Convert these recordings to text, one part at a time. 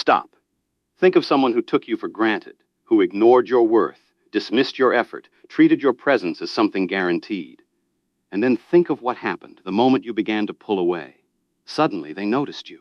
Stop. Think of someone who took you for granted, who ignored your worth, dismissed your effort, treated your presence as something guaranteed. And then think of what happened the moment you began to pull away. Suddenly they noticed you.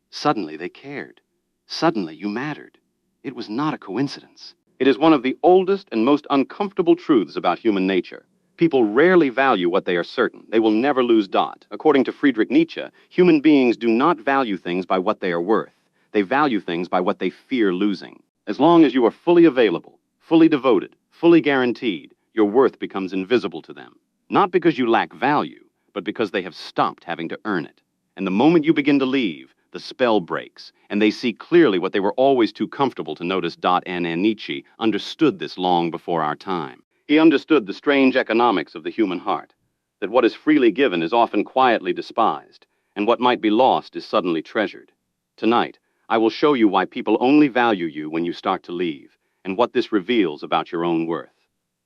Suddenly they cared. Suddenly you mattered. It was not a coincidence. It is one of the oldest and most uncomfortable truths about human nature. People rarely value what they are certain. They will never lose dot. According to Friedrich Nietzsche, human beings do not value things by what they are worth. They value things by what they fear losing. As long as you are fully available, fully devoted, fully guaranteed, your worth becomes invisible to them. Not because you lack value, but because they have stopped having to earn it. And the moment you begin to leave, the spell breaks, and they see clearly what they were always too comfortable to notice. Nietzsche understood this long before our time. He understood the strange economics of the human heart, that what is freely given is often quietly despised, and what might be lost is suddenly treasured. Tonight, I will show you why people only value you when you start to leave, and what this reveals about your own worth.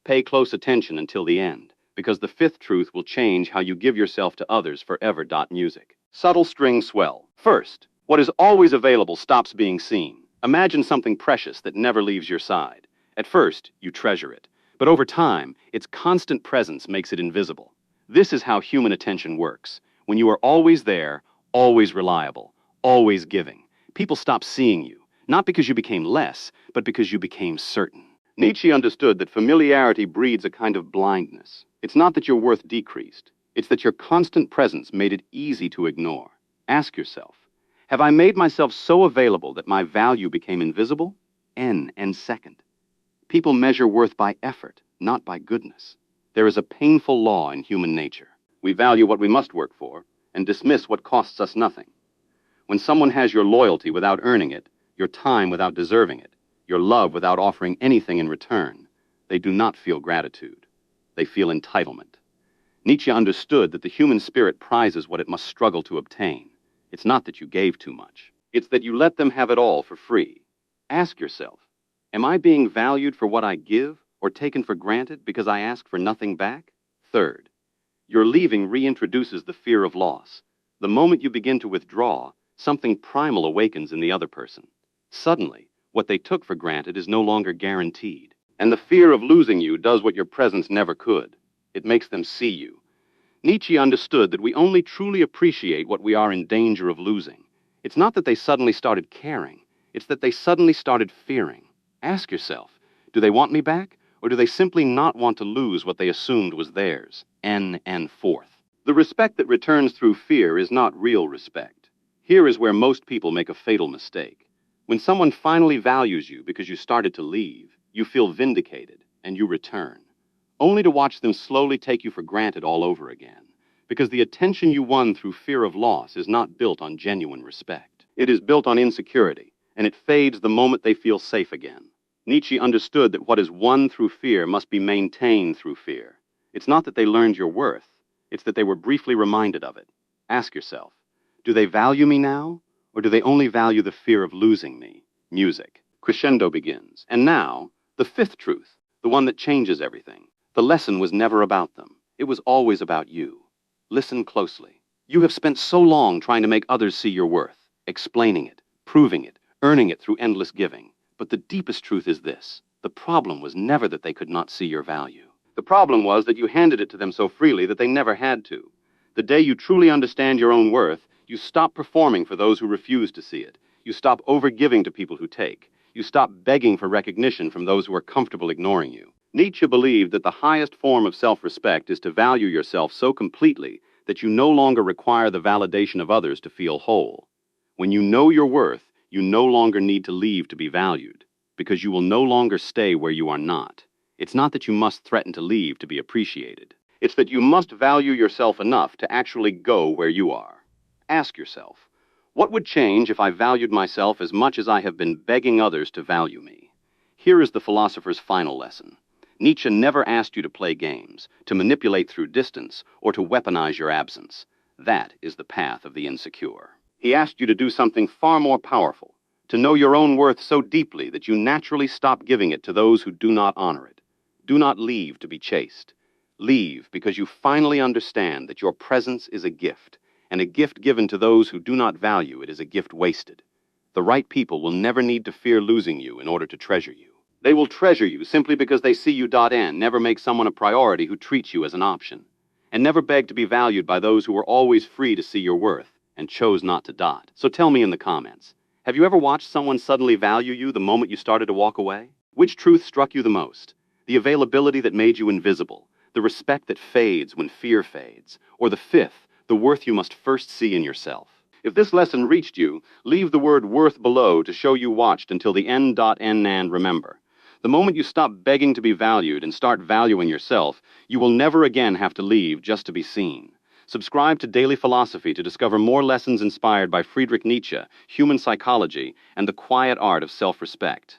Pay close attention until the end, because the fifth truth will change how you give yourself to others forever. Music. Subtle string swell. First, what is always available stops being seen. Imagine something precious that never leaves your side. At first, you treasure it, but over time, its constant presence makes it invisible. This is how human attention works. When you are always there, always reliable, always giving, people stop seeing you, not because you became less, but because you became certain. Nietzsche understood that familiarity breeds a kind of blindness. It's not that your worth decreased. It's that your constant presence made it easy to ignore. Ask yourself, have I made myself so available that my value became invisible? And second. People measure worth by effort, not by goodness. There is a painful law in human nature. We value what we must work for and dismiss what costs us nothing. When someone has your loyalty without earning it, your time without deserving it, your love without offering anything in return, they do not feel gratitude. They feel entitlement. Nietzsche understood that the human spirit prizes what it must struggle to obtain. It's not that you gave too much. It's that you let them have it all for free. Ask yourself, am I being valued for what I give or taken for granted because I ask for nothing back? Third, your leaving reintroduces the fear of loss. The moment you begin to withdraw, something primal awakens in the other person. Suddenly, what they took for granted is no longer guaranteed. And the fear of losing you does what your presence never could. It makes them see you. Nietzsche understood that we only truly appreciate what we are in danger of losing. It's not that they suddenly started caring. It's that they suddenly started fearing. Ask yourself, do they want me back, or do they simply not want to lose what they assumed was theirs? And fourth. The respect that returns through fear is not real respect. Here is where most people make a fatal mistake. When someone finally values you because you started to leave, you feel vindicated, and you return, only to watch them slowly take you for granted all over again, because the attention you won through fear of loss is not built on genuine respect. It is built on insecurity, and it fades the moment they feel safe again. Nietzsche understood that what is won through fear must be maintained through fear. It's not that they learned your worth, it's that they were briefly reminded of it. Ask yourself, do they value me now, or do they only value the fear of losing me? Music. Crescendo begins. And now, the fifth truth, the one that changes everything. The lesson was never about them. It was always about you. Listen closely. You have spent so long trying to make others see your worth, explaining it, proving it, earning it through endless giving. But the deepest truth is this. The problem was never that they could not see your value. The problem was that you handed it to them so freely that they never had to. The day you truly understand your own worth, you stop performing for those who refuse to see it. You stop overgiving to people who take. You stop begging for recognition from those who are comfortable ignoring you. Nietzsche believed that the highest form of self-respect is to value yourself so completely that you no longer require the validation of others to feel whole. When you know your worth, you no longer need to leave to be valued, because you will no longer stay where you are not. It's not that you must threaten to leave to be appreciated. It's that you must value yourself enough to actually go where you are. Ask yourself, what would change if I valued myself as much as I have been begging others to value me? Here is the philosopher's final lesson. Nietzsche never asked you to play games, to manipulate through distance, or to weaponize your absence. That is the path of the insecure. He asked you to do something far more powerful, to know your own worth so deeply that you naturally stop giving it to those who do not honor it. Do not leave to be chased. Leave because you finally understand that your presence is a gift, and a gift given to those who do not value it is a gift wasted. The right people will never need to fear losing you in order to treasure you. They will treasure you simply because they see you. Never make someone a priority who treats you as an option. And never beg to be valued by those who were always free to see your worth and chose not to. So tell me in the comments, have you ever watched someone suddenly value you the moment you started to walk away? Which truth struck you the most? The availability that made you invisible, the respect that fades when fear fades, or the fifth, the worth you must first see in yourself? If this lesson reached you, leave the word worth below to show you watched until the end. And remember, the moment you stop begging to be valued and start valuing yourself, you will never again have to leave just to be seen. Subscribe to Daily Philosophy to discover more lessons inspired by Friedrich Nietzsche, human psychology, and the quiet art of self-respect.